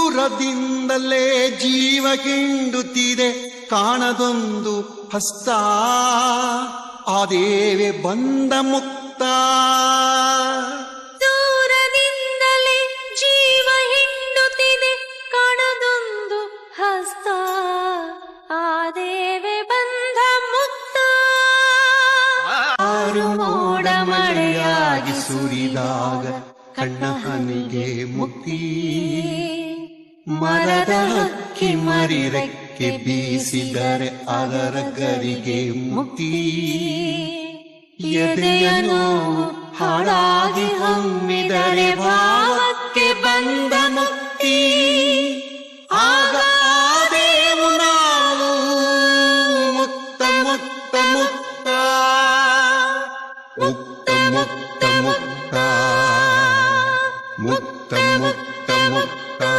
ದೂರದಿಂದಲೇ ಜೀವ ಹಿಂಡುತ್ತಿದೆ ಕಾಣದೊಂದು ಹಸ್ತ ಆ ದೇವೆ ಬಂದ ಮುಕ್ತ. ದೂರದಿಂದಲೇ ಜೀವ ಹಿಂಡುತ್ತಿದೆ ಕಾಣದೊಂದು ಹಸ್ತ ಆ ದೇವೆ ಬಂದ ಮುಕ್ತ. ಆರು ಮೋಡ ಮಳೆಯಾಗಿ ಸುರಿದಾಗ ಕಣ್ಣ ಹನಿಗೆ ಮುಕ್ತಿ, ಮರದ ಹಕ್ಕಿ ಮರಿರೆಕ್ಕೆ ಬೀಸಿದರೆ ಅದರ ಗರಿಗೆ ಮುಕ್ತಿ. ಎದೆಯ ನೋವು ಹಾಳಾಗಿ ಹೊಮ್ಮಿದರೆ ಭಾವಕ್ಕೆ ಬಂದ ಮುಕ್ತಿ.